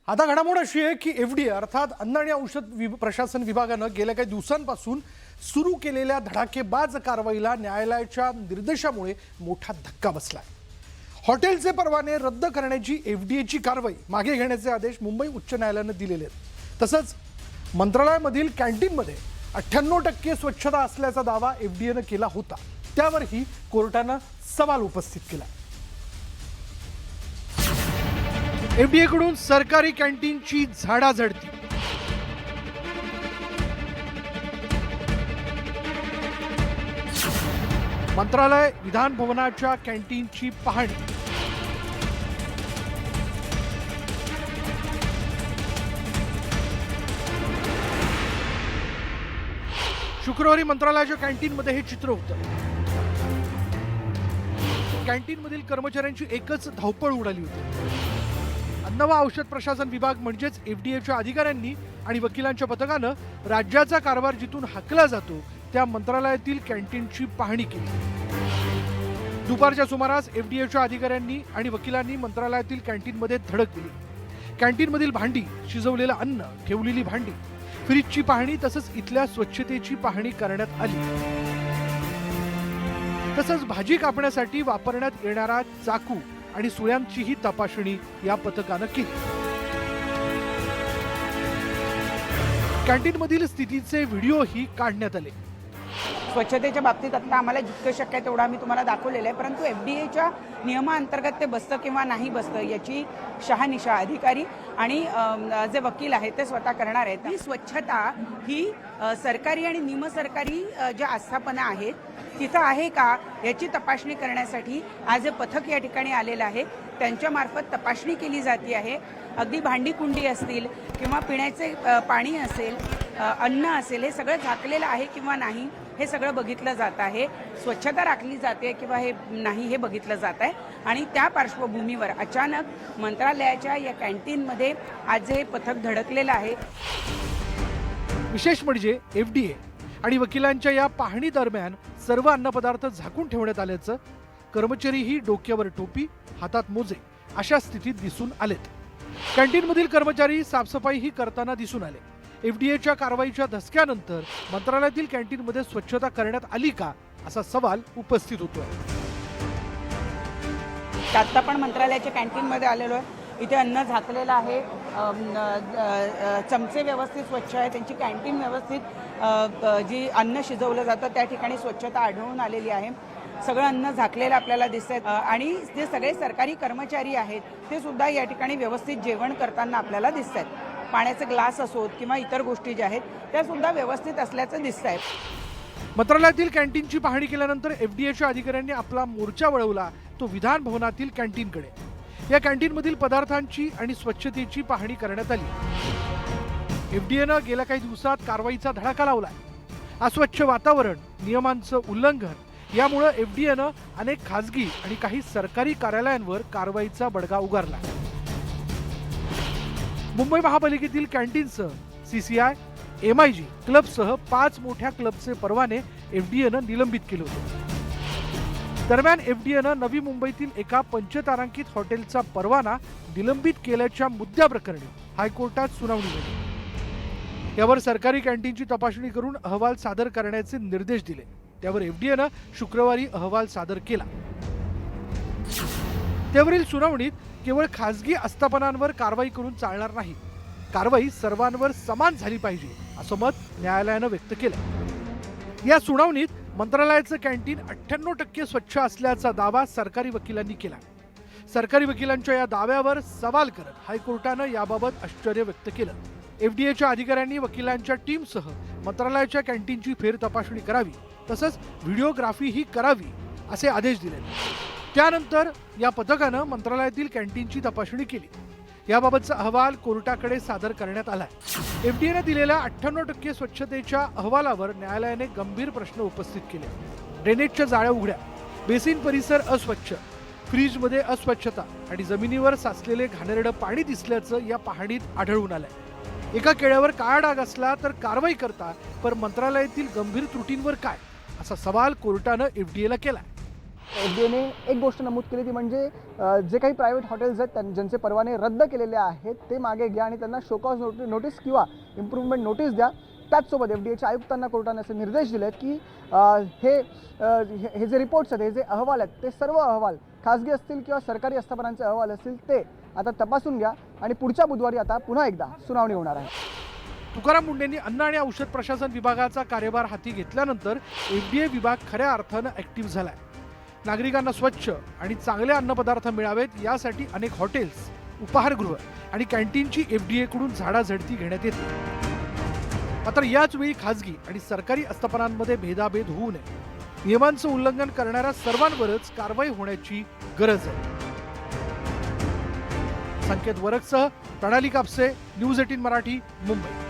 आता घडामोड अशी आहे की एफडीए अर्थात अन्न आणि औषध प्रशासन विभागानं गेल्या काही दिवसांपासून सुरू केलेल्या धडाकेबाज कारवाईला न्यायालयाच्या निर्देशामुळे मोठा धक्का बसलाय। हॉटेलचे परवाने रद्द करण्याची एफडीएची कारवाई मागे घेण्याचे आदेश मुंबई उच्च न्यायालयानं दिलेले आहेत। तसंच मंत्रालयामधील कॅन्टीनमध्ये 98% स्वच्छता असल्याचा दावा एफडीएनं केला होता, त्यावरही कोर्टानं सवाल उपस्थित केला। एफडीए कडून सरकारी कॅन्टीनची झाडाझडती। मंत्रालय विधान भवनाच्या कॅन्टीनची पाहणी। शुक्रवारी मंत्रालयाच्या कॅन्टीनमध्ये हे चित्र होतं। कॅन्टीनमधील कर्मचाऱ्यांची एकच धावपळ उडाली होती। अन्न व औषध प्रशासन विभाग म्हणजेच एफडीएच्या अधिकाऱ्यांनी आणि वकिलांच्या पथकानं राज्याचा कारभार जिथून हाकला जातो त्या मंत्रालयातील कॅन्टीनची पाहणी केली। दुपारच्या सुमारास एफडीएच्या अधिकाऱ्यांनी आणि वकिलांनी मंत्रालयातील कॅन्टीनमध्ये धडक दिली। कॅन्टीनमधील भांडी, शिजवलेलं अन्न, ठेवलेली भांडी, फ्रीजची पाहणी तसंच इथल्या स्वच्छतेची पाहणी करण्यात आली। तसंच भाजी कापण्यासाठी वापरण्यात येणारा चाकू आणि सुळ्यांचीही तपासणी या पथकानं केली। कॅन्टीनमधील स्थितीचे व्हिडिओही काढण्यात आले। स्वच्छतेच्या बाबतीत आता आम्हाला जितकं शक्य आहे तेवढं आम्ही तुम्हाला दाखवलेलं आहे, परंतु एफडीएच्या नियमांतर्गत ते बसतं किंवा नाही बसतं याची शहानिशा अधिकारी आणि जे वकील आहेत ते स्वतः करणार आहेत। ही स्वच्छता ही सरकारी आणि निमसरकारी ज्या आस्थापना आहेत तिथं आहे का याची तपासणी करण्यासाठी आज हे पथक या ठिकाणी आलेलं आहे। त्यांच्या मार्फत तपासणी केली जाते आहे। अगदी भांडी कुंडी असतील किंवा पिण्याचे पाणी असेल, अन्न असेल, हे सगळं झाकलेलं आहे किंवा नाही हे सगळं बघितलं जात आहे। स्वच्छता राखली जाते किंवा हे नाही हे बघितलं जात आहे। आणि त्या पार्श्वभूमीवर अचानक मंत्रालयाच्या या कॅन्टीनमध्ये आज हे पथक धडकलेलं आहे। विशेष म्हणजे एफडीए आणि वकिलांच्या या पाहणी दरम्यान सर्व अन्नपदार्थ झाकून ठेवण्यात आल्याचं, कर्मचारीही डोक्यावर टोपी, हातात मोजे अशा स्थितीत दिसून आलेत। कॅन्टीनमधील कर्मचारी साफसफाईही करताना दिसून आले। एफडीएच्या कारवाईच्या धसक्यानंतर मंत्रालयातील कॅन्टीनमध्ये स्वच्छता करण्यात आली का असा सवाल उपस्थित होतोय। आता पण मंत्रालयाच्या कॅन्टीनमध्ये आलेलो आहे। इथे अन्न झाकलेलं आहे, चमचे व्यवस्थित स्वच्छ आहे, त्यांची कॅन्टीन व्यवस्थित जी अन्न शिजवलं जातं त्या ठिकाणी स्वच्छता आढळून आलेली आहे। सगळं अन्न झाकलेलं आपल्याला दिसतंय आणि जे सगळे सरकारी कर्मचारी आहेत ते सुद्धा या ठिकाणी व्यवस्थित जेवण करताना आपल्याला दिसत आहेत। पाण्याचे ग्लास असोत किंवा इतर गोष्टी ज्या आहेत त्या सुद्धा व्यवस्थित असल्याचं दिसत आहे। मंत्रालयातील कॅन्टीनची पाहणी केल्यानंतर एफडीएच्या अधिकाऱ्यांनी आपला मोर्चा वळवला तो विधान भवनातील कॅन्टीनकडे। या कॅन्टीनमधील पदार्थांची आणि स्वच्छतेची पाहणी करण्यात आली। एफडीएनं गेल्या काही दिवसात कारवाईचा धडाका लावलाय। अस्वच्छ वातावरण, नियमांचं उल्लंघन यामुळे एफडीएनं अनेक खासगी आणि काही सरकारी कार्यालयांवर कारवाईचा बडगा उगारला। मुंबई महापालिकेतील कॅन्टीनसह सीसीआय, एमआयजी क्लबसह 5 मोठ्या क्लबचे परवाने एफडीएनं निलंबित केले होते। दरम्यान एफडीएनं नवी मुंबईतील एका पंचतारांकित हॉटेलचा परवाना निलंबित केल्याच्या मुद्द्याप्रकरणी हायकोर्टात सुनावणी झाली। यावर सरकारी कॅन्टीनची तपासणी करून अहवाल सादर करण्याचे निर्देश दिले। त्यावर एफडीएनं शुक्रवारी अहवाल सादर केला। त्यावरील सुनावणीत केवळ खासगी आस्थापनांवर कारवाई करून चालणार नाही, कारवाई सर्वांवर समान झाली पाहिजे असं मत न्यायालयानं व्यक्त केलं। या सुनावणीत मंत्रालयाचं कॅन्टीन 98% स्वच्छ असल्याचा दावा सरकारी वकिलांनी केला। सरकारी वकिलांच्या या दाव्यावर सवाल करत हायकोर्टानं याबाबत आश्चर्य व्यक्त केलं। एफडीएच्या अधिकाऱ्यांनी वकिलांच्या टीमसह मंत्रालयाच्या कॅन्टीनची फेर तपासणी करावी, तसंच व्हिडिओग्राफीही करावी असे आदेश दिले। त्यानंतर या पथकानं मंत्रालयातील कॅन्टीनची तपासणी केली। याबाबतचा अहवाल कोर्टाकडे सादर करण्यात आला। एफडीएनं दिलेल्या 98% स्वच्छतेच्या अहवालावर न्यायालयाने गंभीर प्रश्न उपस्थित केले। ड्रेनेजच्या जाळ्या उघड्या, बेसिन परिसर अस्वच्छ, फ्रीजमध्ये अस्वच्छता आणि जमिनीवर साचलेले घाणेरडं पाणी दिसल्याचं या पाहणीत आढळून आलंय। एका केळ्यावर काळा डाग असला तर कारवाई करता, पण मंत्रालयातील गंभीर त्रुटींवर काय असा सवाल कोर्टानं एफडीएला केला। एफडीएने एक गोष्ट नमूद केली ती म्हणजे जे काही प्रायव्हेट हॉटेल्स आहेत ज्यांचे परवाने रद्द केलेले आहेत ते मागे घ्या आणि त्यांना शोकॉज नोटीस किंवा इम्प्रूव्हमेंट नोटीस द्या. त्याचसोबत एफडीएच्या आयुक्तांना कोर्टाने असे निर्देश दिले आहेत की हे जे रिपोर्ट्स आहेत, हे जे अहवाल आहेत, ते सर्व अहवाल खाजगी असतील किंवा सरकारी आस्थापनांचे अहवाल असतील ते आता तपासून घ्या आणि पुढच्या बुधवारी आता पुन्हा एकदा सुनावणी होणार आहे. तुकाराम मुंढेंनी अन्न आणि औषध प्रशासन विभागाचा कार्यभार हाती घेतल्यानंतर एफडीए विभाग खऱ्या अर्थानं ऍक्टिव्ह झालाय. नागरिकांना स्वच्छ आणि चांगले अन्नपदार्थ मिळावेत यासाठी अनेक हॉटेल्स, उपाहारगृह आणि कॅन्टीनची एफडीए कडून झाडाझडती घेण्यात येते. मात्र याच वेळी खाजगी आणि सरकारी आस्थापनांमध्ये भेदाभेद होऊ नये, नियमांचं उल्लंघन करणाऱ्या सर्वांवरच कारवाई होण्याची गरज आहे. संकेत वरकसह प्रणाली कापसे, न्यूज 18 मराठी, मुंबई.